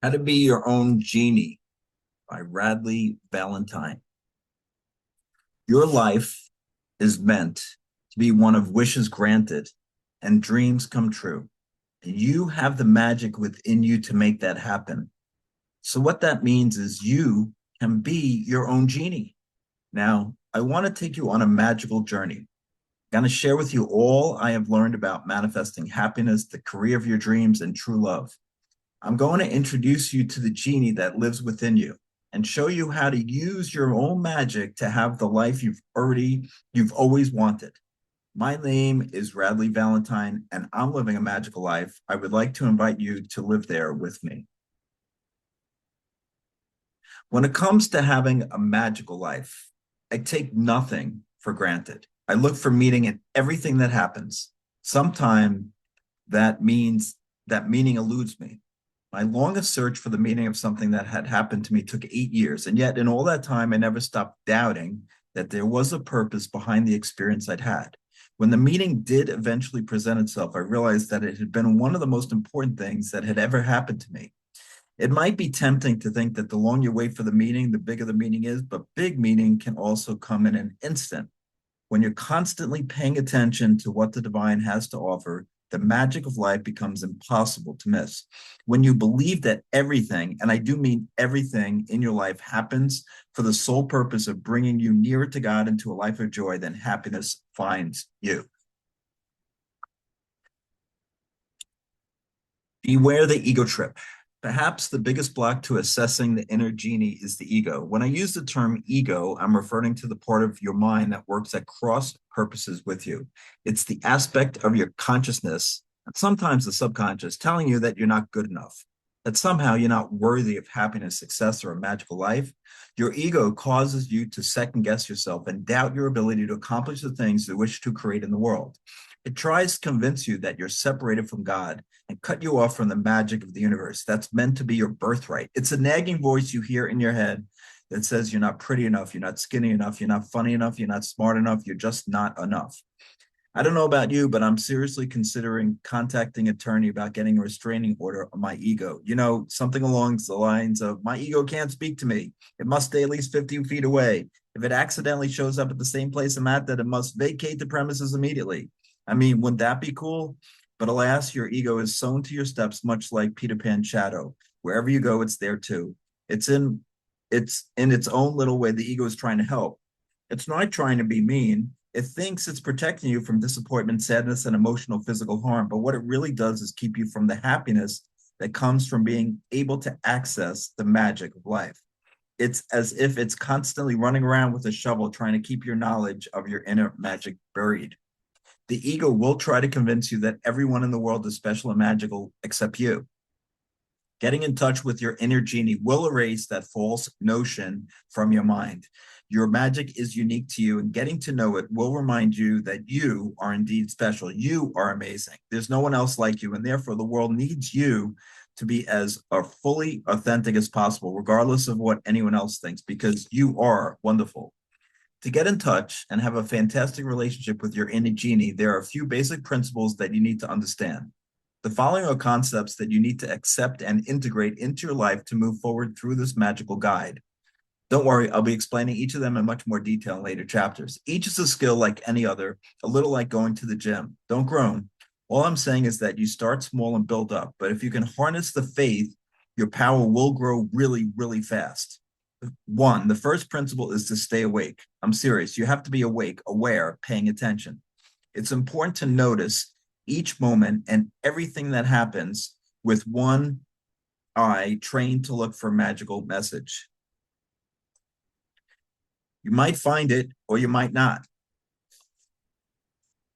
How to Be Your Own Genie by Radley Valentine. Your life is meant to be one of wishes granted and dreams come true. And you have the magic within you to make that happen. So, what that means is you can be your own genie. Now, I want to take you on a magical journey. I'm going to share with you all I have learned about manifesting happiness, the career of your dreams, and true love. I'm going to introduce you to the genie that lives within you and show you how to use your own magic to have the life you've always wanted. My name is Radley Valentine and I'm living a magical life. I would like to invite you to live there with me. When it comes to having a magical life, I take nothing for granted. I look for meaning in everything that happens. Sometimes that meaning eludes me. My longest search for the meaning of something that had happened to me took 8 years. And yet, in all that time, I never stopped doubting that there was a purpose behind the experience I'd had. When the meaning did eventually present itself, I realized that it had been one of the most important things that had ever happened to me. It might be tempting to think that the longer you wait for the meaning, the bigger the meaning is, but big meaning can also come in an instant. When you're constantly paying attention to what the divine has to offer, the magic of life becomes impossible to miss. When you believe that everything, and I do mean everything in your life, happens for the sole purpose of bringing you nearer to God into a life of joy, then happiness finds you. Beware the ego trip. Perhaps the biggest block to assessing the inner genie is the ego. When I use the term ego, I'm referring to the part of your mind that works at cross purposes with you. It's the aspect of your consciousness, and sometimes the subconscious, telling you that you're not good enough, that somehow you're not worthy of happiness, success, or a magical life. Your ego causes you to second guess yourself and doubt your ability to accomplish the things you wish to create in the world. It tries to convince you that you're separated from God and cut you off from the magic of the universe. That's meant to be your birthright. It's a nagging voice you hear in your head that says you're not pretty enough, you're not skinny enough, you're not funny enough, you're not smart enough, you're just not enough. I don't know about you, but I'm seriously considering contacting an attorney about getting a restraining order on my ego. Something along the lines of my ego can't speak to me. It must stay at least 50 feet away. If it accidentally shows up at the same place I'm at, then it must vacate the premises immediately. I mean, wouldn't that be cool? But alas, your ego is sewn to your steps, much like Peter Pan's shadow. Wherever you go, it's there too. It's in it's in its own little way. The ego is trying to help. It's not trying to be mean. It thinks it's protecting you from disappointment, sadness, and emotional physical harm. But what it really does is keep you from the happiness that comes from being able to access the magic of life. It's as if it's constantly running around with a shovel trying to keep your knowledge of your inner magic buried. The ego will try to convince you that everyone in the world is special and magical except you. Getting in touch with your inner genie will erase that false notion from your mind. Your magic is unique to you, and getting to know it will remind you that you are indeed special. You are amazing. There's no one else like you, and therefore the world needs you to be as fully authentic as possible, regardless of what anyone else thinks, because you are wonderful. To get in touch and have a fantastic relationship with your inner genie, there are a few basic principles that you need to understand. The following are concepts that you need to accept and integrate into your life to move forward through this magical guide. Don't worry, I'll be explaining each of them in much more detail in later chapters. Each is a skill like any other, a little like going to the gym. Don't groan. All I'm saying is that you start small and build up, but if you can harness the faith, your power will grow really, really fast. One, the first principle is to stay awake. I'm serious. You have to be awake, aware, paying attention. It's important to notice each moment and everything that happens with one eye trained to look for a magical message. You might find it or you might not.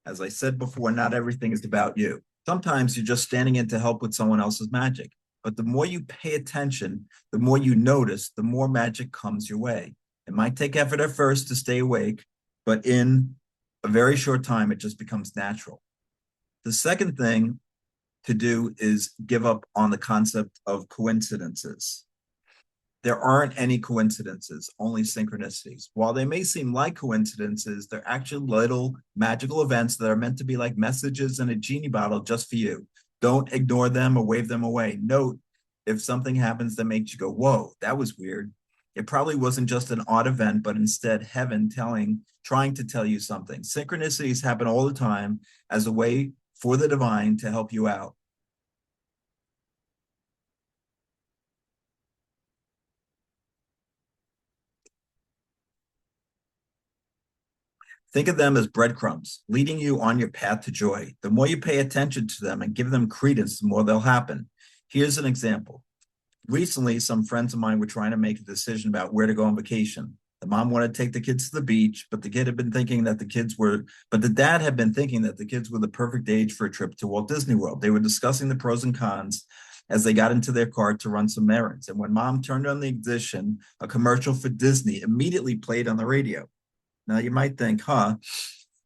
As I said before, not everything is about you. Sometimes you're just standing in to help with someone else's magic. But the more you pay attention, the more you notice, the more magic comes your way. It might take effort at first to stay awake, but in a very short time, it just becomes natural. The second thing to do is give up on the concept of coincidences. There aren't any coincidences, only synchronicities. While they may seem like coincidences, they're actually little magical events that are meant to be like messages in a genie bottle just for you. Don't ignore them or wave them away. Note If something happens that makes you go, whoa, that was weird, it probably wasn't just an odd event, but instead heaven trying to tell you something. Synchronicities happen all the time as a way for the divine to help you out. Think of them as breadcrumbs, leading you on your path to joy. The more you pay attention to them and give them credence, the more they'll happen. Here's an example. Recently, some friends of mine were trying to make a decision about where to go on vacation. The mom wanted to take the kids to the beach, but the dad had been thinking that the kids were the perfect age for a trip to Walt Disney World. They were discussing the pros and cons as they got into their car to run some errands. And when mom turned on the ignition, a commercial for Disney immediately played on the radio. Now you might think,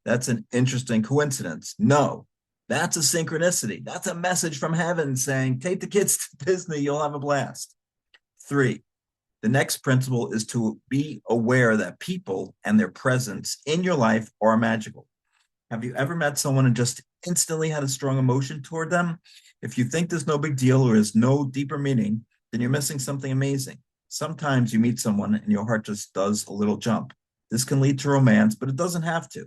that's an interesting coincidence. No, that's a synchronicity. That's a message from heaven saying, take the kids to Disney, you'll have a blast. 3, the next principle is to be aware that people and their presence in your life are magical. Have you ever met someone and just instantly had a strong emotion toward them? If you think there's no big deal or is no deeper meaning, then you're missing something amazing. Sometimes you meet someone and your heart just does a little jump. This can lead to romance, but it doesn't have to.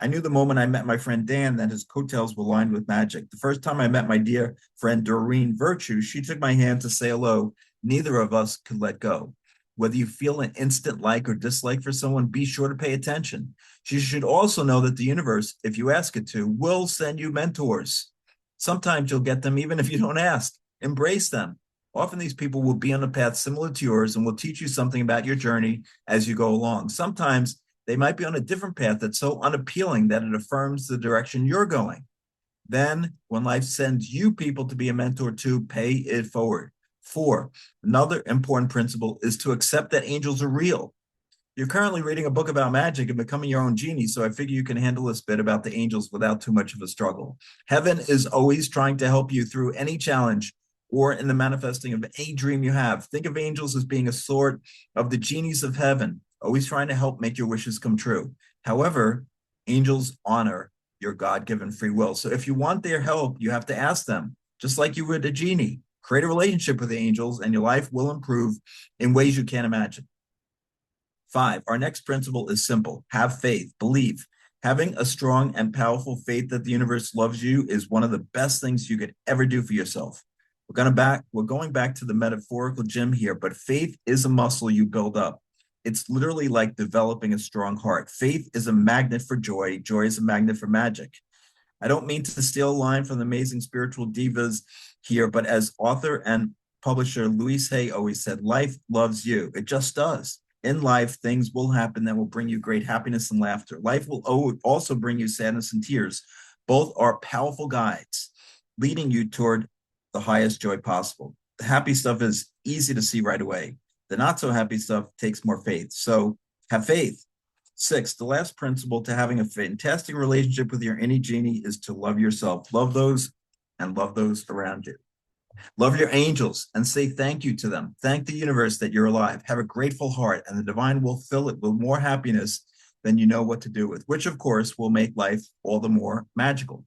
I knew the moment I met my friend Dan that his coattails were lined with magic. The first time I met my dear friend Doreen Virtue, she took my hand to say hello. Neither of us could let go. Whether you feel an instant like or dislike for someone, be sure to pay attention. You should also know that the universe, if you ask it to, will send you mentors. Sometimes you'll get them even if you don't ask. Embrace them. Often these people will be on a path similar to yours and will teach you something about your journey as you go along. Sometimes they might be on a different path that's so unappealing that it affirms the direction you're going. Then, when life sends you people to be a mentor to, pay it forward. 4, another important principle is to accept that angels are real. You're currently reading a book about magic and becoming your own genie, so I figure you can handle this bit about the angels without too much of a struggle. Heaven is always trying to help you through any challenge or in the manifesting of any dream you have. Think of angels as being a sort of the genies of heaven, always trying to help make your wishes come true. However, angels honor your God-given free will. So if you want their help, you have to ask them, just like you would a genie. Create a relationship with the angels and your life will improve in ways you can't imagine. 5, our next principle is simple. Have faith, believe. Having a strong and powerful faith that the universe loves you is one of the best things you could ever do for yourself. We're going back to the metaphorical gym here, but faith is a muscle you build up. It's literally like developing a strong heart. Faith is a magnet for joy. Joy is a magnet for magic. I don't mean to steal a line from the amazing spiritual divas here, but as author and publisher Louise Hay always said, life loves you. It just does. In life, things will happen that will bring you great happiness and laughter. Life will also bring you sadness and tears. Both are powerful guides leading you toward the highest joy possible. The happy stuff is easy to see right away. The not so happy stuff takes more faith. So have faith. 6, the last principle to having a fantastic relationship with your inner genie is to love yourself. Love those and love those around you. Love your angels and say thank you to them. Thank the universe that you're alive. Have a grateful heart, and the divine will fill it with more happiness than you know what to do with, which of course will make life all the more magical.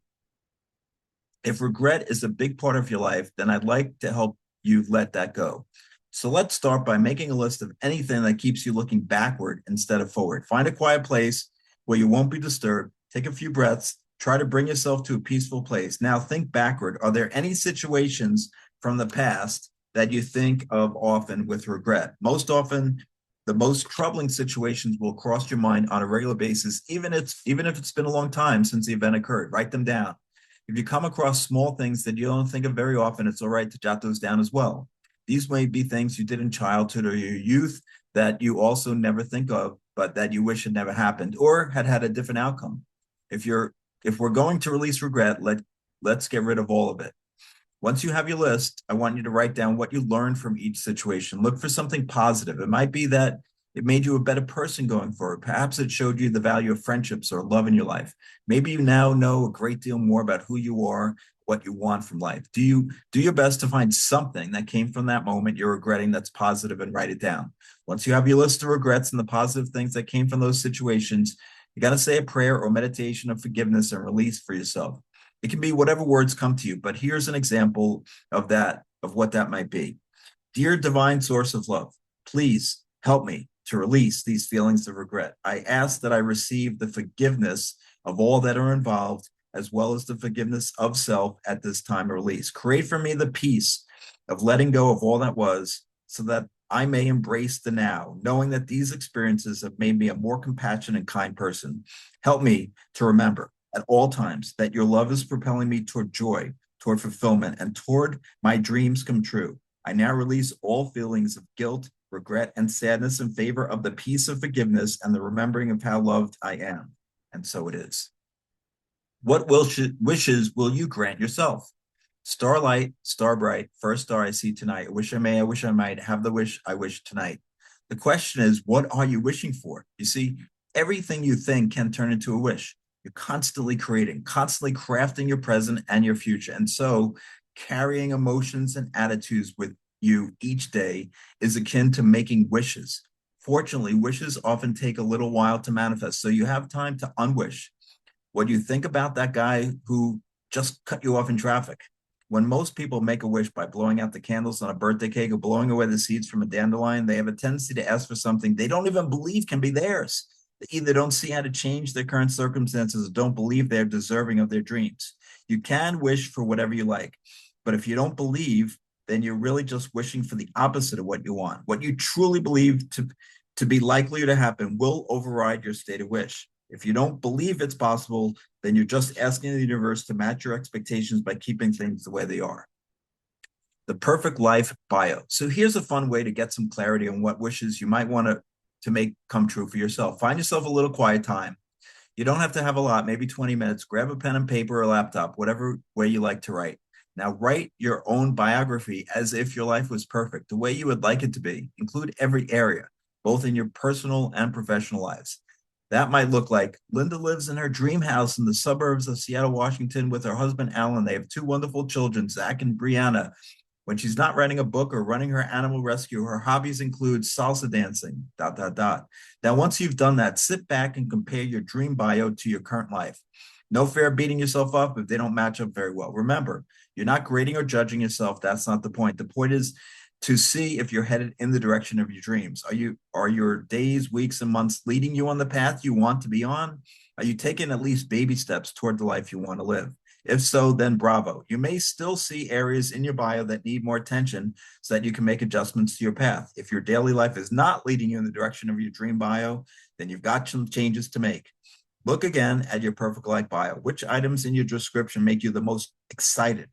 If regret is a big part of your life, then I'd like to help you let that go. So let's start by making a list of anything that keeps you looking backward instead of forward. Find a quiet place where you won't be disturbed. Take a few breaths. Try to bring yourself to a peaceful place. Now think backward. Are there any situations from the past that you think of often with regret? Most often, the most troubling situations will cross your mind on a regular basis, even if it's been a long time since the event occurred. Write them down. If you come across small things that you don't think of very often, it's all right to jot those down as well. These may be things you did in childhood or your youth that you also never think of, but that you wish had never happened or had a different outcome. If we're going to release regret, let's get rid of all of it. Once you have your list, I want you to write down what you learned from each situation. Look for something positive. It might be that it made you a better person going forward. Perhaps it showed you the value of friendships or love in your life. Maybe you now know a great deal more about who you are, what you want from life. Do your best to find something that came from that moment you're regretting that's positive and write it down. Once you have your list of regrets and the positive things that came from those situations, you got to say a prayer or meditation of forgiveness and release for yourself. It can be whatever words come to you, but here's an example of that of what that might be. Dear divine source of love, please help me to release these feelings of regret. I ask that I receive the forgiveness of all that are involved, as well as the forgiveness of self at this time of release. Create for me the peace of letting go of all that was, so that I may embrace the now, knowing that these experiences have made me a more compassionate and kind person. Help me to remember at all times that your love is propelling me toward joy, toward fulfillment, and toward my dreams come true. I now release all feelings of guilt, regret, and sadness in favor of the peace of forgiveness and the remembering of how loved I am. And so it is. What wishes will you grant yourself? Starlight, star bright, first star I see tonight. I wish I may, I wish I might have the wish I wish tonight. The question is, what are you wishing for? You see, everything you think can turn into a wish. You're constantly creating, constantly crafting your present and your future. And so carrying emotions and attitudes with you each day is akin to making wishes. Fortunately, wishes often take a little while to manifest, so you have time to unwish. What do you think about that guy who just cut you off in traffic? When most people make a wish by blowing out the candles on a birthday cake or blowing away the seeds from a dandelion, they have a tendency to ask for something they don't even believe can be theirs. They either don't see how to change their current circumstances or don't believe they're deserving of their dreams. You can wish for whatever you like, but if you don't believe, then you're really just wishing for the opposite of what you want. What you truly believe to be likely to happen will override your stated wish. If you don't believe it's possible, then you're just asking the universe to match your expectations by keeping things the way they are. The perfect life bio. So here's a fun way to get some clarity on what wishes you might want to make come true for yourself. Find yourself a little quiet time. You don't have to have a lot, maybe 20 minutes. Grab a pen and paper or laptop, whatever way you like to write. Now write your own biography as if your life was perfect, the way you would like it to be. Include every area, both in your personal and professional lives. That might look like Linda lives in her dream house in the suburbs of Seattle, Washington with her husband, Alan. They have two wonderful children, Zach and Brianna. When she's not writing a book or running her animal rescue, her hobbies include salsa dancing, ... Now, once you've done that, sit back and compare your dream bio to your current life. No fair beating yourself up if they don't match up very well. Remember, you're not grading or judging yourself. That's not the point. The point is to see if you're headed in the direction of your dreams. Are your days, weeks, and months leading you on the path you want to be on? Are you taking at least baby steps toward the life you want to live? If so, then bravo. You may still see areas in your bio that need more attention so that you can make adjustments to your path. If your daily life is not leading you in the direction of your dream bio, then you've got some changes to make. Look again at your perfect life bio. Which items in your description make you the most excited?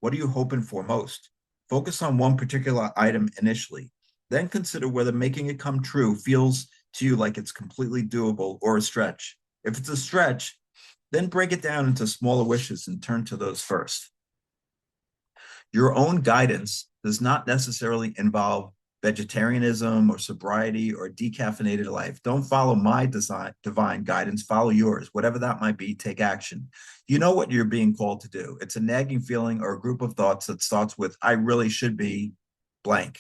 What are you hoping for most? Focus on one particular item initially. Then consider whether making it come true feels to you like it's completely doable or a stretch. If it's a stretch, then break it down into smaller wishes and turn to those first. Your own guidance does not necessarily involve vegetarianism or sobriety or decaffeinated life. Don't follow my divine guidance, follow yours. Whatever that might be, take action. You know what you're being called to do. It's a nagging feeling or a group of thoughts that starts with, I really should be blank.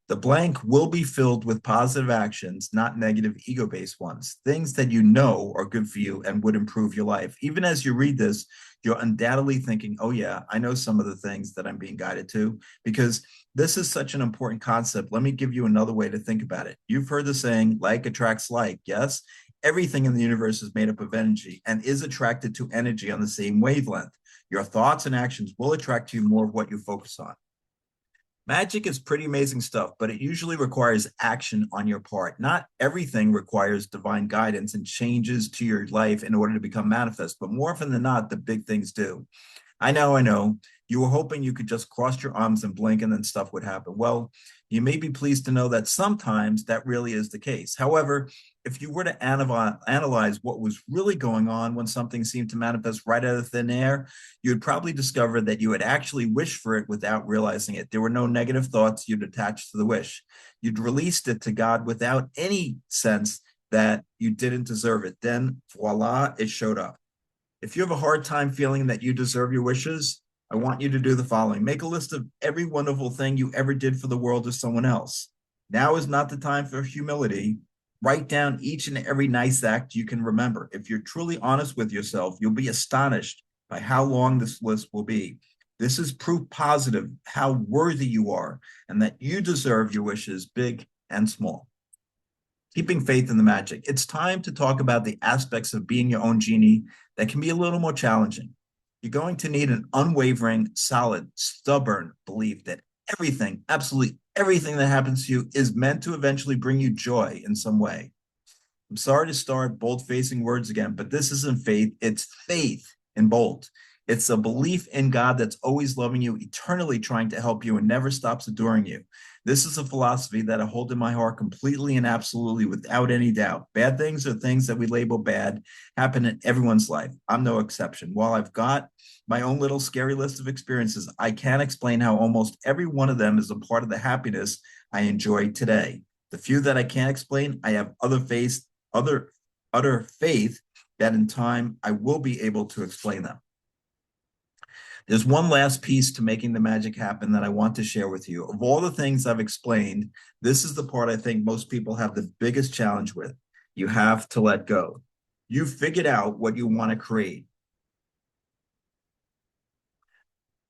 The blank will be filled with positive actions, not negative ego-based ones, things that you know are good for you and would improve your life. Even as you read this, you're undoubtedly thinking, oh yeah, I know some of the things that I'm being guided to, because this is such an important concept. Let me give you another way to think about it. You've heard the saying, like attracts like, yes? Everything in the universe is made up of energy and is attracted to energy on the same wavelength. Your thoughts and actions will attract to you more of what you focus on. Magic is pretty amazing stuff, but it usually requires action on your part. Not everything requires divine guidance and changes to your life in order to become manifest, but more often than not, the big things do. I know. You were hoping you could just cross your arms and blink and then stuff would happen. Well, you may be pleased to know that sometimes that really is the case. However, if you were to analyze what was really going on when something seemed to manifest right out of thin air, you'd probably discover that you had actually wished for it without realizing it. There were no negative thoughts you'd attached to the wish. You'd released it to God without any sense that you didn't deserve it. Then voila, it showed up. If you have a hard time feeling that you deserve your wishes, I want you to do the following. Make a list of every wonderful thing you ever did for the world or someone else. Now is not the time for humility. Write down each and every nice act you can remember. If you're truly honest with yourself, you'll be astonished by how long this list will be. This is proof positive how worthy you are and that you deserve your wishes, big and small. Keeping faith in the magic. It's time to talk about the aspects of being your own genie that can be a little more challenging. You're going to need an unwavering, solid, stubborn belief that everything, absolutely everything that happens to you is meant to eventually bring you joy in some way. I'm sorry to start bold facing words again, but this isn't faith, it's faith in bold. It's a belief in God that's always loving you, eternally trying to help you, and never stops adoring you. This is a philosophy that I hold in my heart completely and absolutely without any doubt. Bad things or things that we label bad happen in everyone's life. I'm no exception. While I've got my own little scary list of experiences, I can explain how almost every one of them is a part of the happiness I enjoy today. The few that I can't explain, I have other utter faith that in time I will be able to explain them. There's one last piece to making the magic happen that I want to share with you. Of all the things I've explained, this is the part I think most people have the biggest challenge with. You have to let go. You've figured out what you want to create.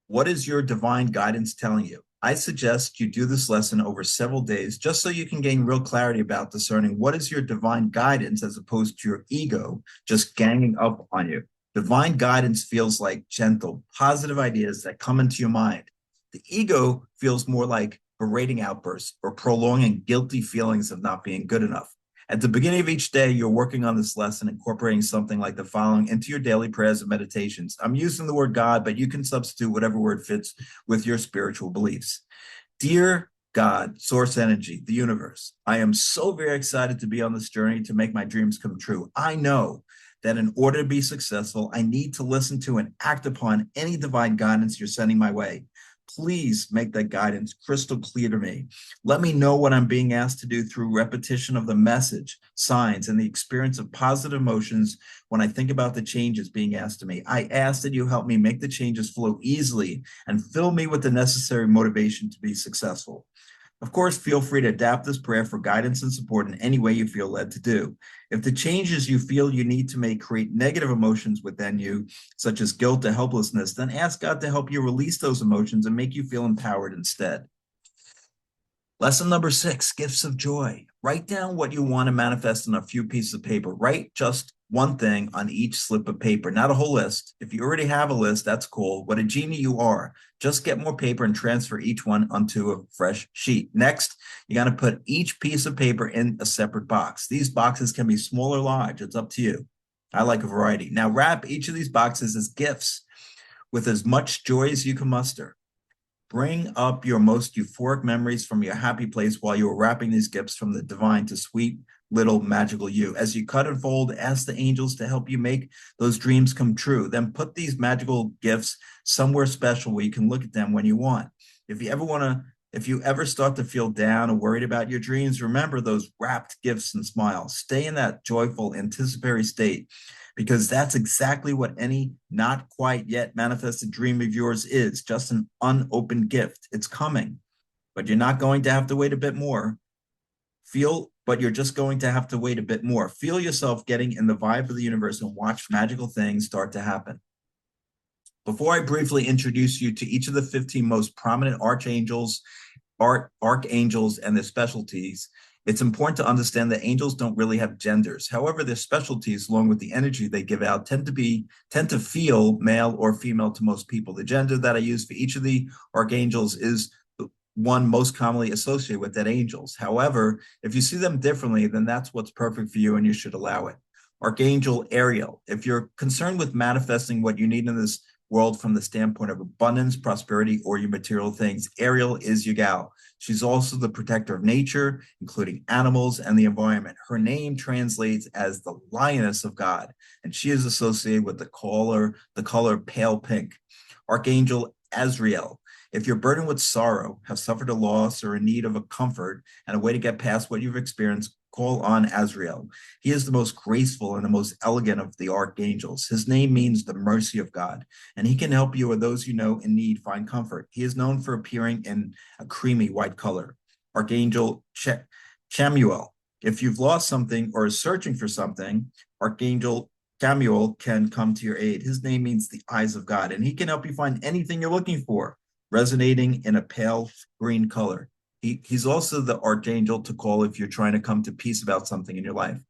What is your divine guidance telling you? I suggest you do this lesson over several days just so you can gain real clarity about discerning what is your divine guidance as opposed to your ego just ganging up on you. Divine guidance feels like gentle, positive ideas that come into your mind. The ego feels more like berating outbursts or prolonging guilty feelings of not being good enough. At the beginning of each day, you're working on this lesson, incorporating something like the following into your daily prayers and meditations. I'm using the word God, but you can substitute whatever word fits with your spiritual beliefs. Dear God, source energy, the universe, I am so very excited to be on this journey to make my dreams come true. I know that in order to be successful, I need to listen to and act upon any divine guidance you're sending my way. Please make that guidance crystal clear to me. Let me know what I'm being asked to do through repetition of the message, signs, and the experience of positive emotions when I think about the changes being asked of me. I ask that you help me make the changes flow easily and fill me with the necessary motivation to be successful. Of course, feel free to adapt this prayer for guidance and support in any way you feel led to do. If the changes you feel you need to make create negative emotions within you, such as guilt or helplessness, then ask God to help you release those emotions and make you feel empowered instead. Lesson number 6, gifts of joy. Write down what you want to manifest on a few pieces of paper. Write just one thing on each slip of paper, not a whole list. If you already have a list, that's cool. What a genie you are. Just get more paper and transfer each one onto a fresh sheet. Next, you got to put each piece of paper in a separate box. These boxes can be small or large. It's up to you. I like a variety. Now wrap each of these boxes as gifts with as much joy as you can muster. Bring up your most euphoric memories from your happy place while you are wrapping these gifts from the divine to sweet little magical you. As you cut and fold, ask the angels to help you make those dreams come true. Then put these magical gifts somewhere special where you can look at them when you want. If you ever start to feel down or worried about your dreams, remember those wrapped gifts and smile. Stay in that joyful, anticipatory state, because that's exactly what any not quite yet manifested dream of yours is, just an unopened gift. It's coming, but you're not going to have to wait a bit more. You're just going to have to wait a bit more. Feel yourself getting in the vibe of the universe and watch magical things start to happen. Before I briefly introduce you to each of the 15 most prominent archangels, and their specialties, it's important to understand that angels don't really have genders. However, their specialties, along with the energy they give out, tend to feel male or female to most people. The gender that I use for each of the archangels is the one most commonly associated with that angels. However, if you see them differently, then that's what's perfect for you and you should allow it. Archangel Ariel, if you're concerned with manifesting what you need in this world from the standpoint of abundance, prosperity, or your material things, Ariel is your gal. She's also the protector of nature, including animals and the environment. Her name translates as the lioness of God, and she is associated with the color pale pink. Archangel Azrael. If you're burdened with sorrow, have suffered a loss, or in need of a comfort and a way to get past what you've experienced, call on Azrael. He is the most graceful and the most elegant of the archangels. His name means the mercy of God, and he can help you or those you know in need find comfort. He is known for appearing in a creamy white color. Archangel Chamuel. If you've lost something or are searching for something, Archangel Samuel can come to your aid. His name means the eyes of God, and he can help you find anything you're looking for, resonating in a pale green color. He's also the archangel to call if you're trying to come to peace about something in your life.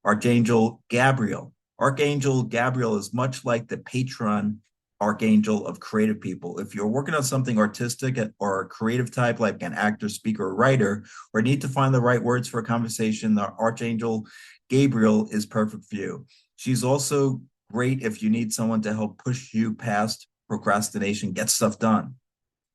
Archangel Gabriel. Archangel Gabriel is much like the patron archangel of creative people. If you're working on something artistic or a creative type, like an actor, speaker, or writer, or need to find the right words for a conversation, the Archangel Gabriel is perfect for you. She's also great if you need someone to help push you past procrastination, get stuff done.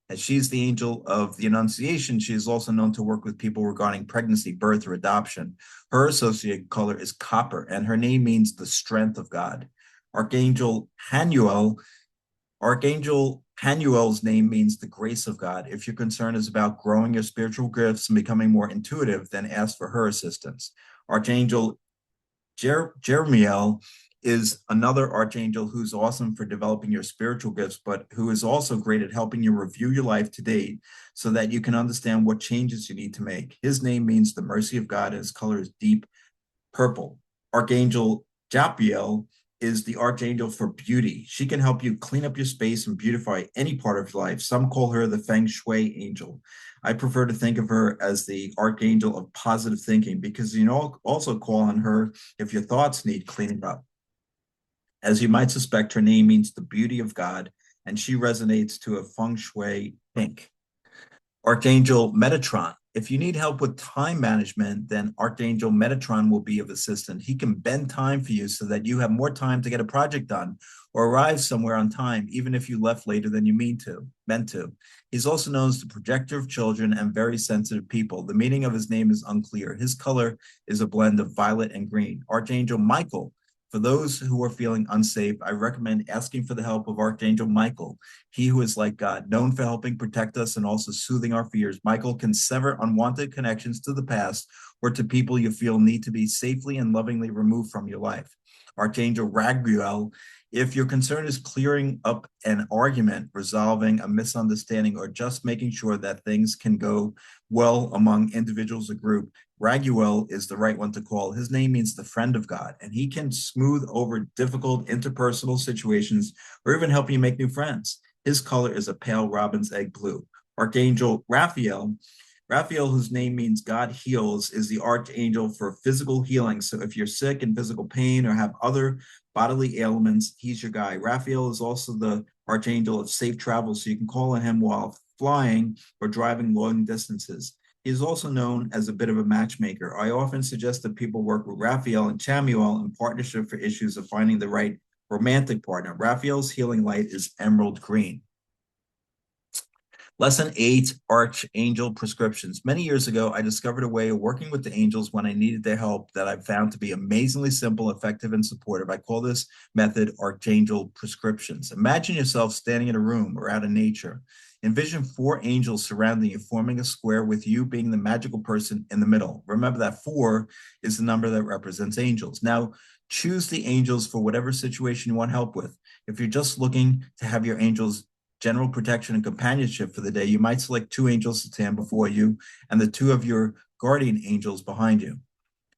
As she's the angel of the Annunciation, she is also known to work with people regarding pregnancy, birth, or adoption. Her associated color is copper, and her name means the strength of God. Archangel Hanuel Archangel Hanuel's name means the grace of God. If your concern is about growing your spiritual gifts and becoming more intuitive, then ask for her assistance. Archangel Jeremiel is another archangel who's awesome for developing your spiritual gifts, but who is also great at helping you review your life to date so that you can understand what changes you need to make. His name means the mercy of God, and his color is deep purple. Archangel Japiel is the archangel for beauty. She can help you clean up your space and beautify any part of your life. Some call her the Feng Shui angel. I prefer to think of her as the archangel of positive thinking because you know also call on her if your thoughts need cleaning up. As you might suspect, her name means the beauty of God, and she resonates to a Feng Shui pink. Archangel Metatron. If you need help with time management, then Archangel Metatron will be of assistance. He can bend time for you so that you have more time to get a project done or arrive somewhere on time, even if you left later than you meant to. He's also known as the protector of children and very sensitive people. The meaning of his name is unclear. His color is a blend of violet and green. Archangel Michael. For those who are feeling unsafe, I recommend asking for the help of Archangel Michael, he who is like God, known for helping protect us and also soothing our fears. Michael can sever unwanted connections to the past or to people you feel need to be safely and lovingly removed from your life. Archangel Raguel, if your concern is clearing up an argument, resolving a misunderstanding, or just making sure that things can go well among individuals or group, Raguel is the right one to call. His name means the friend of God, and he can smooth over difficult interpersonal situations or even help you make new friends. His color is a pale robin's egg blue. Archangel Raphael, whose name means God heals, is the archangel for physical healing. So if you're sick in physical pain or have other bodily ailments, he's your guy. Raphael is also the archangel of safe travel, so you can call on him while flying or driving long distances. He is also known as a bit of a matchmaker. I often suggest that people work with Raphael and Chamuel in partnership for issues of finding the right romantic partner. Raphael's healing light is emerald green. Lesson 8, Archangel Prescriptions. Many years ago, I discovered a way of working with the angels when I needed their help that I found to be amazingly simple, effective, and supportive. I call this method Archangel Prescriptions. Imagine yourself standing in a room or out in nature. Envision 4 angels surrounding you, forming a square with you being the magical person in the middle. Remember that 4 is the number that represents angels. Now, choose the angels for whatever situation you want help with. If you're just looking to have your angels general protection and companionship for the day, you might select 2 angels to stand before you and the 2 of your guardian angels behind you.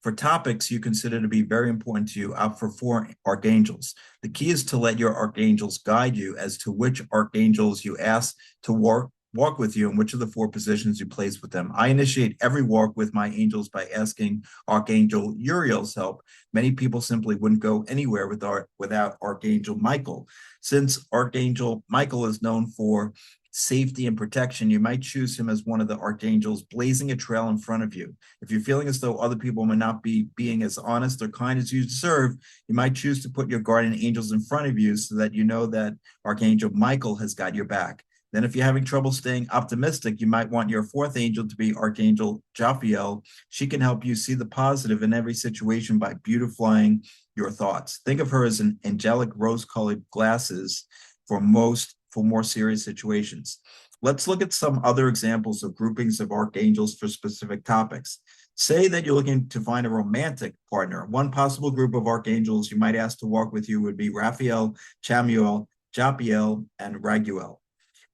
For topics you consider to be very important to you, opt for 4 archangels. The key is to let your archangels guide you as to which archangels you ask to walk with you and which of the 4 positions you place with them. I initiate every walk with my angels by asking Archangel Uriel's help. Many people simply wouldn't go anywhere without Archangel Michael. Since Archangel Michael is known for safety and protection, you might choose him as one of the archangels blazing a trail in front of you. If you're feeling as though other people may not be being as honest or kind as you deserve, you might choose to put your guardian angels in front of you so that you know that Archangel Michael has got your back. Then if you're having trouble staying optimistic, you might want your 4th angel to be Archangel Jophiel. She can help you see the positive in every situation by beautifying your thoughts. Think of her as an angelic rose-colored glasses for more serious situations. Let's look at some other examples of groupings of archangels for specific topics. Say that you're looking to find a romantic partner. One possible group of archangels you might ask to walk with you would be Raphael, Chamuel, Japiel, and Raguel.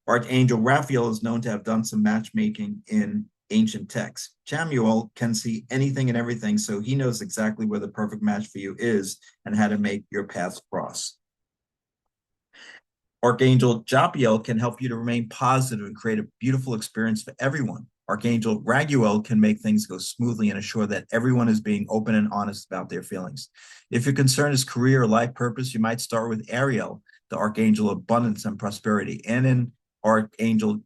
Archangel Raphael is known to have done some matchmaking in ancient texts. Samuel can see anything and everything, so he knows exactly where the perfect match for you is and how to make your paths cross. Archangel Japiel can help you to remain positive and create a beautiful experience for everyone. Archangel Raguel can make things go smoothly and assure that everyone is being open and honest about their feelings. If your concern is career or life purpose, you might start with Ariel, the Archangel of Abundance and Prosperity, and in Archangel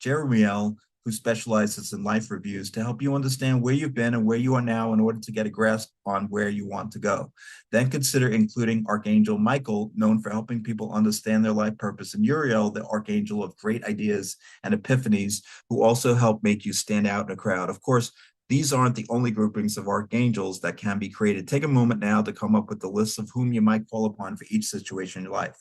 Jeremiel, who specializes in life reviews, to help you understand where you've been and where you are now in order to get a grasp on where you want to go. Then consider including Archangel Michael, known for helping people understand their life purpose, and Uriel, the Archangel of great ideas and epiphanies, who also help make you stand out in a crowd. Of course, these aren't the only groupings of archangels that can be created. Take a moment now to come up with the list of whom you might call upon for each situation in your life.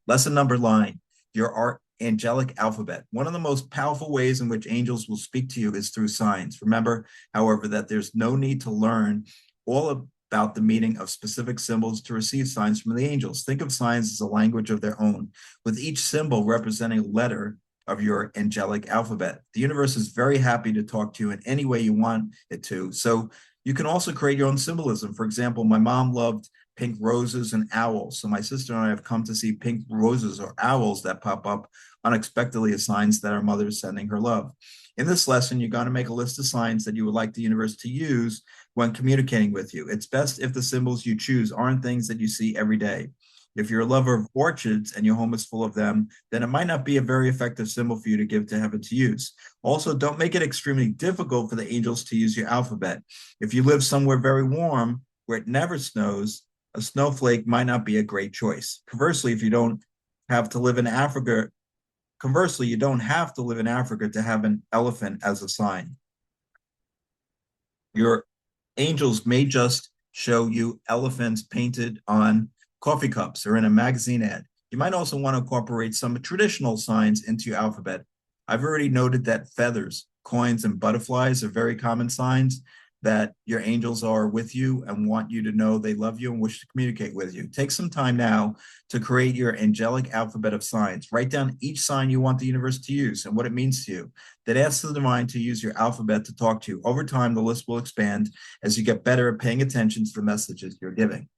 Lesson number 9, your angelic alphabet. One of the most powerful ways in which angels will speak to you is through signs. Remember, however, that there's no need to learn all about the meaning of specific symbols to receive signs from the angels. Think of signs as a language of their own, with each symbol representing a letter of your angelic alphabet. The universe is very happy to talk to you in any way you want it to. So you can also create your own symbolism. For example, my mom loved pink roses and owls. So my sister and I have come to see pink roses or owls that pop up unexpectedly as signs that our mother is sending her love. In this lesson, you're going to make a list of signs that you would like the universe to use when communicating with you. It's best if the symbols you choose aren't things that you see every day. If you're a lover of orchids and your home is full of them, then it might not be a very effective symbol for you to give to heaven to use. Also, don't make it extremely difficult for the angels to use your alphabet. If you live somewhere very warm where it never snows, a snowflake might not be a great choice. Conversely, if you don't have to live in Africa, you don't have to live in Africa to have an elephant as a sign. Your angels may just show you elephants painted on coffee cups or in a magazine ad. You might also want to incorporate some traditional signs into your alphabet. I've already noted that feathers, coins, and butterflies are very common signs that your angels are with you and want you to know they love you and wish to communicate with you. Take some time now to create your angelic alphabet of signs. Write down each sign you want the universe to use and what it means to you. Then ask the divine to use your alphabet to talk to you. Over time, the list will expand as you get better at paying attention to the messages you're giving.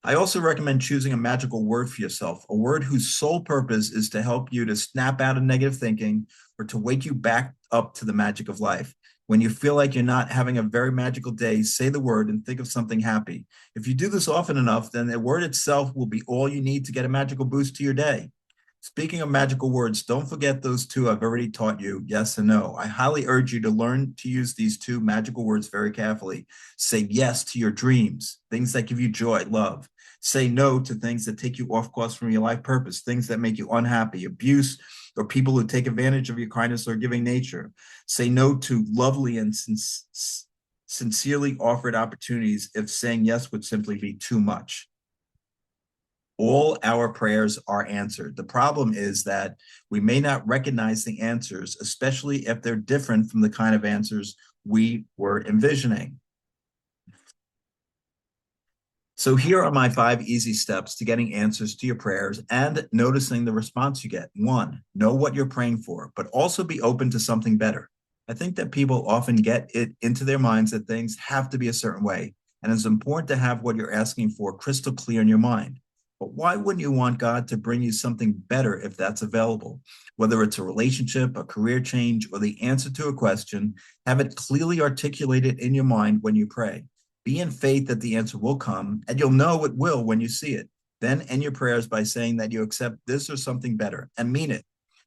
I also recommend choosing a magical word for yourself, a word whose sole purpose is to help you to snap out of negative thinking or to wake you back up to the magic of life. When you feel like you're not having a very magical day, say the word and think of something happy. If you do this often enough, then the word itself will be all you need to get a magical boost to your day. Speaking of magical words, don't forget those two I've already taught you, yes and no. I highly urge you to learn to use these two magical words very carefully. Say yes to your dreams, things that give you joy, love. Say no to things that take you off course from your life purpose, things that make you unhappy, abuse, or people who take advantage of your kindness or giving nature. Say no to lovely and sincerely offered opportunities if saying yes would simply be too much. All our prayers are answered. The problem is that we may not recognize the answers, especially if they're different from the kind of answers we were envisioning. So here are my 5 easy steps to getting answers to your prayers and noticing the response you get. 1, know what you're praying for, but also be open to something better. I think that people often get it into their minds that things have to be a certain way, and it's important to have what you're asking for crystal clear in your mind. But why wouldn't you want God to bring you something better if that's available? Whether it's a relationship, a career change, or the answer to a question, have it clearly articulated in your mind when you pray. Be in faith that the answer will come, and you'll know it will when you see it. Then end your prayers by saying that you accept this or something better, and mean it.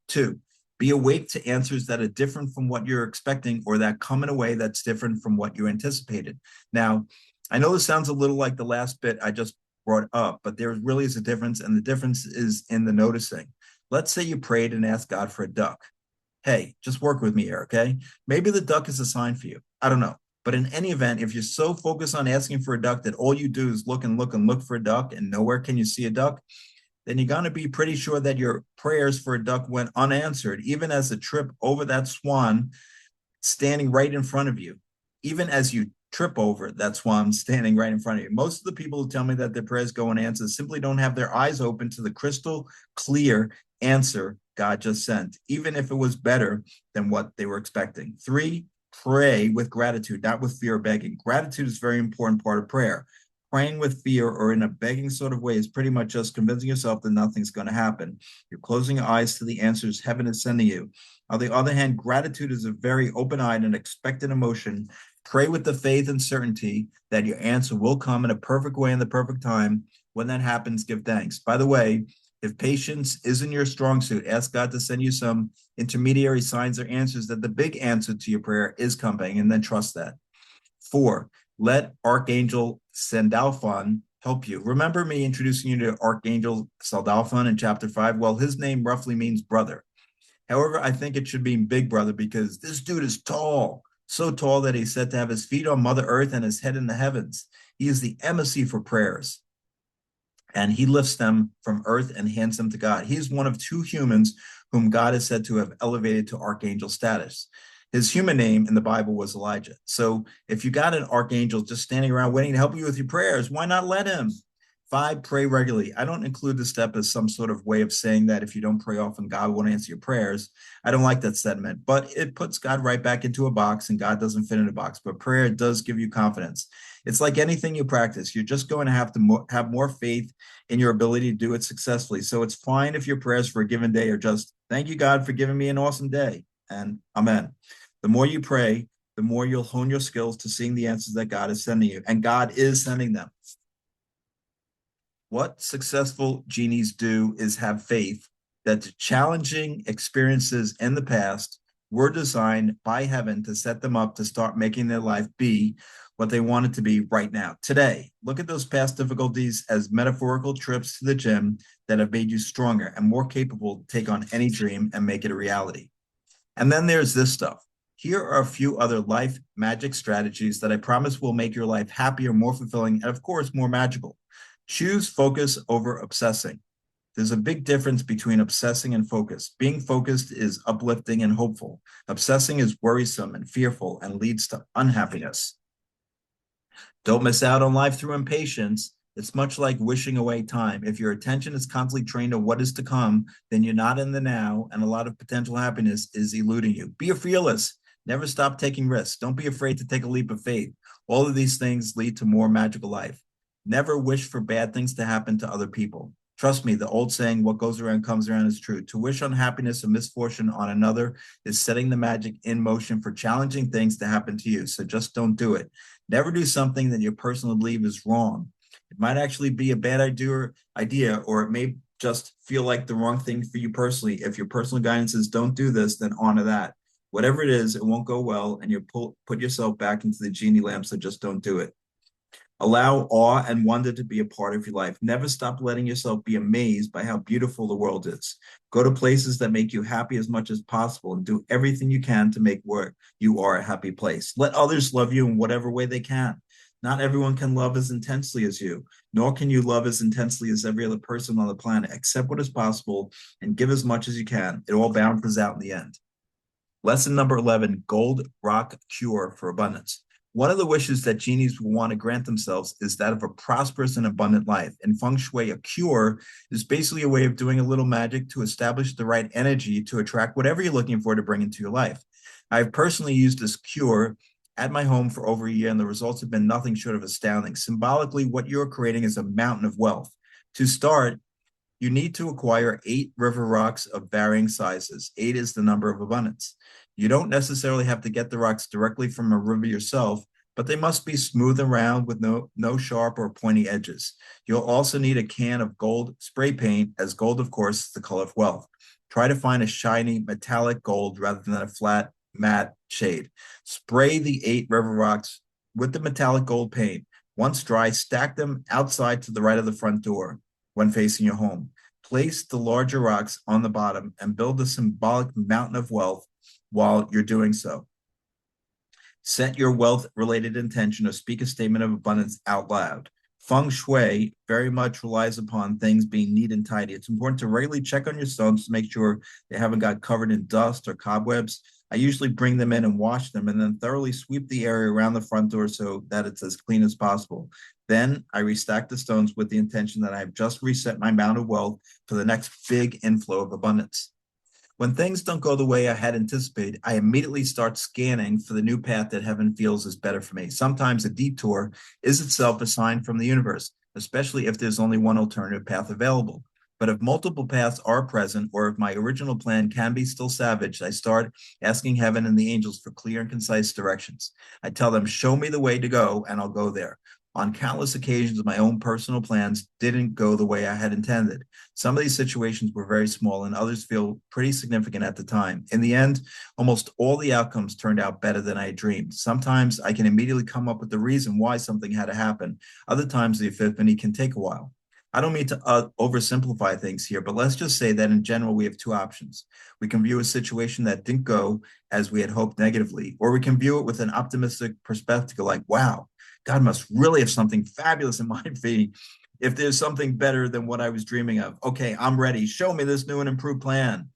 2, be awake to answers that are different from what you're expecting or that come in a way that's different from what you anticipated. Now, I know this sounds a little like the last bit I just brought up, but there really is a difference, and the difference is in the noticing. Let's say you prayed and asked God for a duck. Hey, just work with me here, okay? Maybe the duck is a sign for you. I don't know. But in any event, if you're so focused on asking for a duck that all you do is look and look and look for a duck and nowhere can you see a duck, then you're going to be pretty sure that your prayers for a duck went unanswered, even as the trip over that swan standing right in front of you, even as you trip over that swan standing right in front of you. Most of the people who tell me that their prayers go unanswered simply don't have their eyes open to the crystal clear answer God just sent, even if it was better than what they were expecting. 3, pray with gratitude, not with fear or begging. Gratitude is a very important part of prayer. Praying with fear or in a begging sort of way is pretty much just convincing yourself that nothing's going to happen. You're closing your eyes to the answers heaven is sending you. On the other hand, gratitude is a very open-eyed and expectant emotion. Pray with the faith and certainty that your answer will come in a perfect way in the perfect time. When that happens, give thanks. By the way, if patience isn't your strong suit, ask God to send you some intermediary signs or answers that the big answer to your prayer is coming, and then trust that. 4, let Archangel Sandalphon help you. Remember me introducing you to Archangel Sandalphon in chapter 5? Well, his name roughly means brother. However, I think it should mean big brother because this dude is tall, so tall that he's said to have his feet on Mother Earth and his head in the heavens. He is the emissary for prayers, and he lifts them from earth and hands them to God. He is one of 2 humans whom God is said to have elevated to archangel status. His human name in the Bible was Elijah. So if you got an archangel just standing around waiting to help you with your prayers, why not let him? 5, pray regularly. I don't include this step as some sort of way of saying that if you don't pray often, God won't answer your prayers. I don't like that sentiment, but it puts God right back into a box, and God doesn't fit in a box. But prayer does give you confidence. It's like anything you practice. You're just going to have more faith in your ability to do it successfully. So it's fine if your prayers for a given day are just, thank you, God, for giving me an awesome day, and amen. The more you pray, the more you'll hone your skills to seeing the answers that God is sending you, and God is sending them. What successful genies do is have faith that the challenging experiences in the past were designed by heaven to set them up to start making their life be what they want it to be right now. Today, look at those past difficulties as metaphorical trips to the gym that have made you stronger and more capable to take on any dream and make it a reality. And then there's this stuff. Here are a few other life magic strategies that I promise will make your life happier, more fulfilling, and of course, more magical. Choose focus over obsessing. There's a big difference between obsessing and focus. Being focused is uplifting and hopeful. Obsessing is worrisome and fearful and leads to unhappiness. Don't miss out on life through impatience. It's much like wishing away time. If your attention is constantly trained on what is to come, then you're not in the now, and a lot of potential happiness is eluding you. Be fearless. Never stop taking risks. Don't be afraid to take a leap of faith. All of these things lead to more magical life. Never wish for bad things to happen to other people. Trust me, the old saying, what goes around comes around, is true. To wish unhappiness or misfortune on another is setting the magic in motion for challenging things to happen to you. So just don't do it. Never do something that you personally believe is wrong. It might actually be a bad idea, or it may just feel like the wrong thing for you personally. If your personal guidance is don't do this, then honor that. Whatever it is, it won't go well, and you put yourself back into the genie lamp, so just don't do it. Allow awe and wonder to be a part of your life. Never stop letting yourself be amazed by how beautiful the world is. Go to places that make you happy as much as possible and do everything you can to make where you are a happy place. Let others love you in whatever way they can. Not everyone can love as intensely as you, nor can you love as intensely as every other person on the planet. Accept what is possible and give as much as you can. It all balances out in the end. Lesson number 11, gold rock cure for abundance. One of the wishes that genies will want to grant themselves is that of a prosperous and abundant life. In feng shui, a cure is basically a way of doing a little magic to establish the right energy to attract whatever you're looking for to bring into your life. I've personally used this cure at my home for over a year, and the results have been nothing short of astounding. Symbolically, what you're creating is a mountain of wealth. To start, you need to acquire 8 river rocks of varying sizes. 8 is the number of abundance. You don't necessarily have to get the rocks directly from a river yourself, but they must be smooth and round with no sharp or pointy edges. You'll also need a can of gold spray paint, as gold, of course, is the color of wealth. Try to find a shiny metallic gold rather than a flat matte shade. Spray the 8 river rocks with the metallic gold paint. Once dry, stack them outside to the right of the front door when facing your home. Place the larger rocks on the bottom and build a symbolic mountain of wealth while you're doing so. Set your wealth-related intention or speak a statement of abundance out loud. Feng Shui very much relies upon things being neat and tidy. It's important to regularly check on your stones to make sure they haven't got covered in dust or cobwebs. I usually bring them in and wash them and then thoroughly sweep the area around the front door so that it's as clean as possible. Then I restack the stones with the intention that I've just reset my mountain of wealth for the next big inflow of abundance. When things don't go the way I had anticipated, I immediately start scanning for the new path that heaven feels is better for me. Sometimes a detour is itself a sign from the universe, especially if there's only one alternative path available. But if multiple paths are present, or if my original plan can be still savaged, I start asking heaven and the angels for clear and concise directions. I tell them, show me the way to go, and I'll go there. On countless occasions, my own personal plans didn't go the way I had intended. Some of these situations were very small, and others feel pretty significant at the time. In the end, almost all the outcomes turned out better than I had dreamed. Sometimes I can immediately come up with the reason why something had to happen. Other times, the epiphany can take a while. I don't mean to oversimplify things here, but let's just say that in general, we have two options. We can view a situation that didn't go as we had hoped negatively, or we can view it with an optimistic perspective like, wow, God must really have something fabulous in mind for me. If there's something better than what I was dreaming of, okay, I'm ready. Show me this new and improved plan.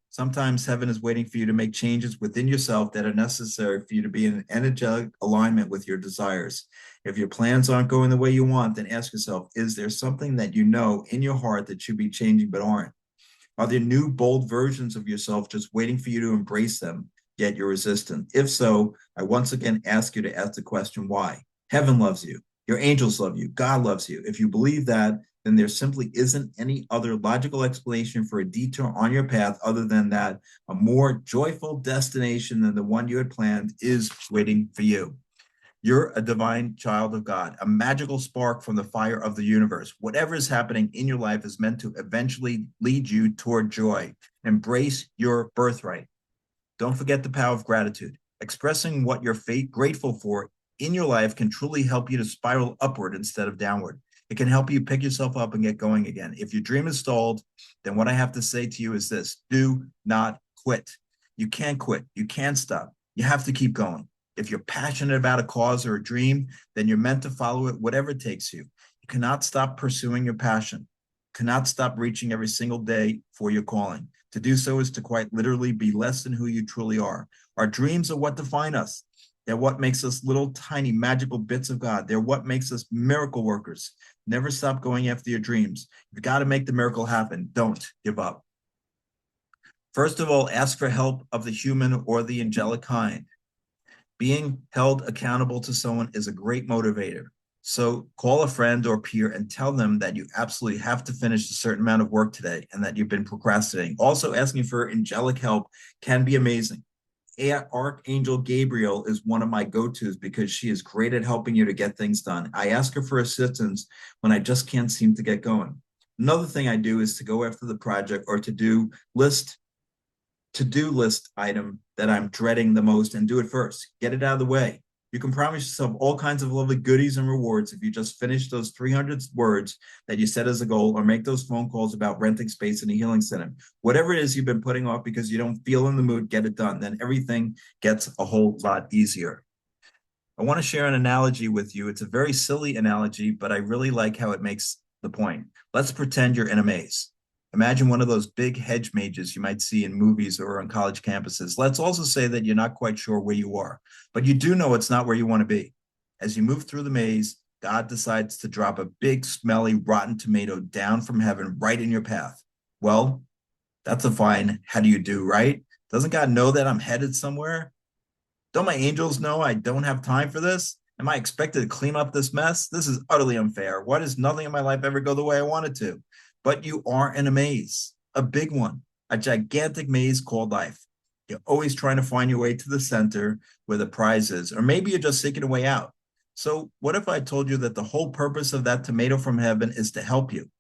Sometimes heaven is waiting for you to make changes within yourself that are necessary for you to be in energetic alignment with your desires. If your plans aren't going the way you want, then ask yourself, is there something that you know in your heart that should be changing but aren't? Are there new, bold versions of yourself just waiting for you to embrace them, yet you're resistant? If so, I once again ask you to ask the question, why? Heaven loves you. Your angels love you. God loves you. If you believe that, then there simply isn't any other logical explanation for a detour on your path other than that a more joyful destination than the one you had planned is waiting for you. You're a divine child of God, a magical spark from the fire of the universe. Whatever is happening in your life is meant to eventually lead you toward joy. Embrace your birthright. Don't forget the power of gratitude. Expressing what you're grateful for in your life can truly help you to spiral upward instead of downward. It can help you pick yourself up and get going again. If your dream is stalled, then what I have to say to you is this: do not quit. You can't quit. You can't stop. You have to keep going. If you're passionate about a cause or a dream, then you're meant to follow it, whatever it takes you. You cannot stop pursuing your passion. You cannot stop reaching every single day for your calling. To do so is to quite literally be less than who you truly are. Our dreams are what define us. They're what makes us little tiny magical bits of God. They're what makes us miracle workers. Never stop going after your dreams. You've got to make the miracle happen. Don't give up. First of all, ask for help of the human or the angelic kind. Being held accountable to someone is a great motivator. So call a friend or peer and tell them that you absolutely have to finish a certain amount of work today and that you've been procrastinating. Also, asking for angelic help can be amazing. Archangel Gabriel is one of my go-tos because she is great at helping you to get things done. I ask her for assistance when I just can't seem to get going. Another thing I do is to go after the project or to-do list item that I'm dreading the most and do it first. Get it out of the way. You can promise yourself all kinds of lovely goodies and rewards if you just finish those 300 words that you set as a goal or make those phone calls about renting space in a healing center. Whatever it is you've been putting off because you don't feel in the mood, get it done. Then everything gets a whole lot easier. I want to share an analogy with you. It's a very silly analogy, but I really like how it makes the point. Let's pretend you're in a maze. Imagine one of those big hedge mazes you might see in movies or on college campuses. Let's also say that you're not quite sure where you are, but you do know it's not where you want to be. As you move through the maze, God decides to drop a big, smelly, rotten tomato down from heaven right in your path. Well, that's a fine how do you do, right? Doesn't God know that I'm headed somewhere? Don't my angels know I don't have time for this? Am I expected to clean up this mess? This is utterly unfair. Why does nothing in my life ever go the way I want it to? But you are in a maze, a big one, a gigantic maze called life. You're always trying to find your way to the center where the prize is, or maybe you're just seeking a way out. So what if I told you that the whole purpose of that tomato from heaven is to help you?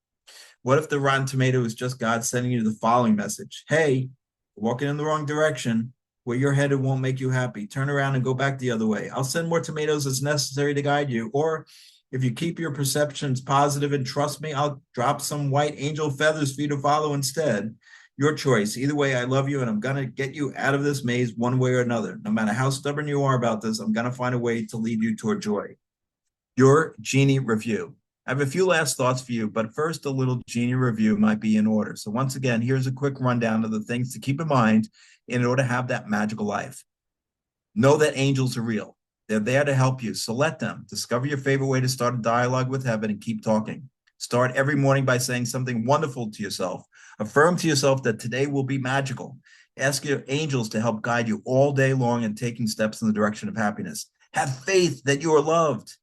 What if the rotten tomato is just God sending you the following message? Hey, walking in the wrong direction. Where you're headed won't make you happy. Turn around and go back the other way. I'll send more tomatoes as necessary to guide you. Or if you keep your perceptions positive and trust me, I'll drop some white angel feathers for you to follow instead. Your choice. Either way, I love you and I'm going to get you out of this maze one way or another. No matter how stubborn you are about this, I'm going to find a way to lead you toward joy. Your Genie review. I have a few last thoughts for you, but first, a little Genie review might be in order. So once again, here's a quick rundown of the things to keep in mind in order to have that magical life. Know that angels are real. They're there to help you, so let them. Discover your favorite way to start a dialogue with heaven and keep talking. Start every morning by saying something wonderful to yourself. Affirm to yourself that today will be magical. Ask your angels to help guide you all day long in taking steps in the direction of happiness. Have faith that you are loved.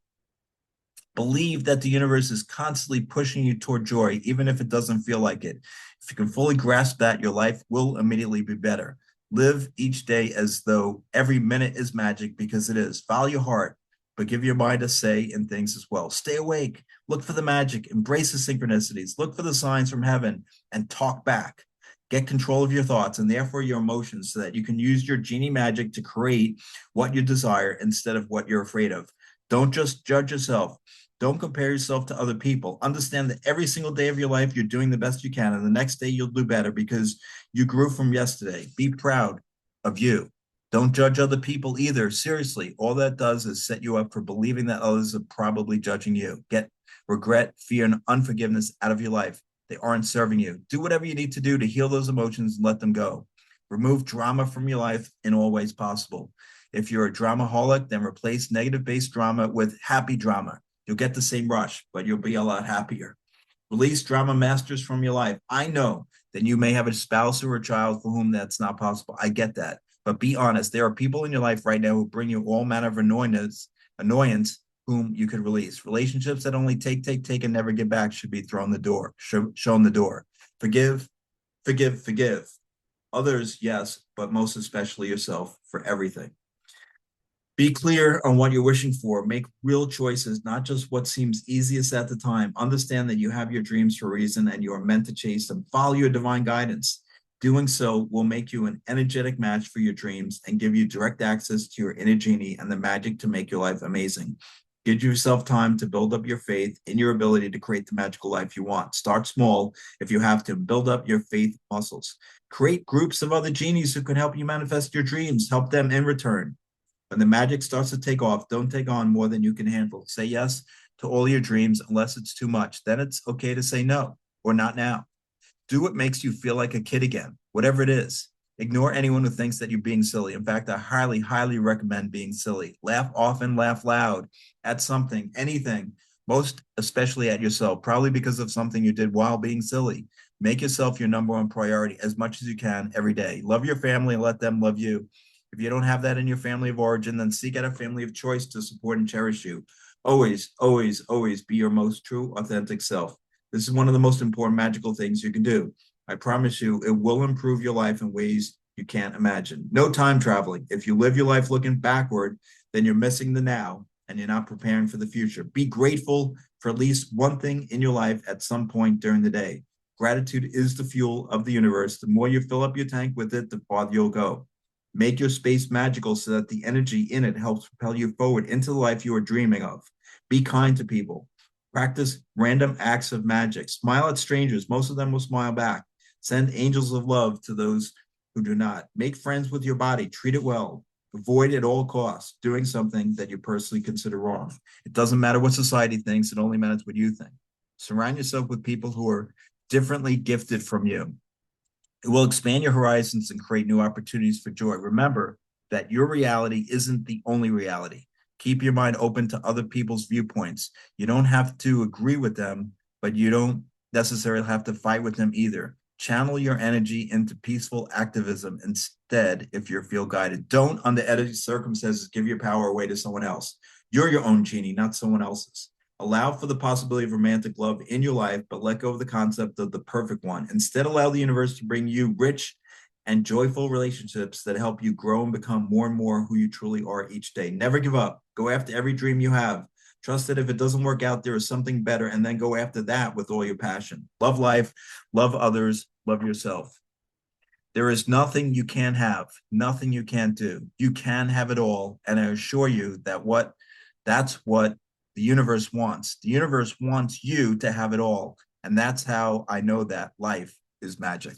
Believe that the universe is constantly pushing you toward joy, even if it doesn't feel like it. If you can fully grasp that, your life will immediately be better. Live each day as though every minute is magic, because it is. Follow your heart, but give your mind a say in things as well. Stay awake, look for the magic, embrace the synchronicities, look for the signs from heaven, and talk back. Get control of your thoughts and therefore your emotions, so that you can use your genie magic to create what you desire instead of what you're afraid of. Don't just judge yourself. Don't compare yourself to other people. Understand that every single day of your life, you're doing the best you can. And the next day, you'll do better because you grew from yesterday. Be proud of you. Don't judge other people either. Seriously, all that does is set you up for believing that others are probably judging you. Get regret, fear, and unforgiveness out of your life. They aren't serving you. Do whatever you need to do to heal those emotions and let them go. Remove drama from your life in all ways possible. If you're a dramaholic, then replace negative based drama with happy drama. You'll get the same rush, but you'll be a lot happier. Release drama masters from your life. I know that you may have a spouse or a child for whom that's not possible. I get that. But be honest, there are people in your life right now who bring you all manner of annoyance whom you could release. Relationships that only take, and never get back should be thrown the door, shown the door. Forgive, forgive. Others, yes, but most especially yourself for everything. Be clear on what you're wishing for. Make real choices, not just what seems easiest at the time. Understand that you have your dreams for a reason and you are meant to chase them. Follow your divine guidance. Doing so will make you an energetic match for your dreams and give you direct access to your inner genie and the magic to make your life amazing. Give yourself time to build up your faith in your ability to create the magical life you want. Start small if you have to. Build up your faith muscles. Create groups of other genies who can help you manifest your dreams. Help them in return. When the magic starts to take off, don't take on more than you can handle. Say yes to all your dreams unless it's too much. Then it's okay to say no or not now. Do what makes you feel like a kid again, whatever it is. Ignore anyone who thinks that you're being silly. In fact, I highly, highly recommend being silly. Laugh often, laugh loud at something, anything, most especially at yourself, probably because of something you did while being silly. Make yourself your number one priority as much as you can every day. Love your family and let them love you. If you don't have that in your family of origin, then seek out a family of choice to support and cherish you. Always, always, always be your most true, authentic self. This is one of the most important magical things you can do. I promise you, it will improve your life in ways you can't imagine. No time traveling. If you live your life looking backward, then you're missing the now and you're not preparing for the future. Be grateful for at least one thing in your life at some point during the day. Gratitude is the fuel of the universe. The more you fill up your tank with it, the farther you'll go. Make your space magical so that the energy in it helps propel you forward into the life you are dreaming of. Be kind to people. Practice random acts of magic. Smile at strangers. Most of them will smile back. Send angels of love to those who do not. Make friends with your body. Treat it well. Avoid at all costs doing something that you personally consider wrong. It doesn't matter what society thinks. It only matters what you think. Surround yourself with people who are differently gifted from you. It will expand your horizons and create new opportunities for joy. Remember that your reality isn't the only reality. Keep your mind open to other people's viewpoints. You don't have to agree with them, but you don't necessarily have to fight with them either. Channel your energy into peaceful activism instead if you feel guided. Don't, under any circumstances, give your power away to someone else. You're your own genie, not someone else's. Allow for the possibility of romantic love in your life, but let go of the concept of the perfect one. Instead, allow the universe to bring you rich and joyful relationships that help you grow and become more and more who you truly are each day. Never give up. Go after every dream you have. Trust that if it doesn't work out, there is something better, and then go after that with all your passion. Love life, love others, love yourself. There is nothing you can't have, nothing you can't do. You can have it all, and I assure you that that's what the universe wants. The universe wants you to have it all, and that's how I know that life is magic.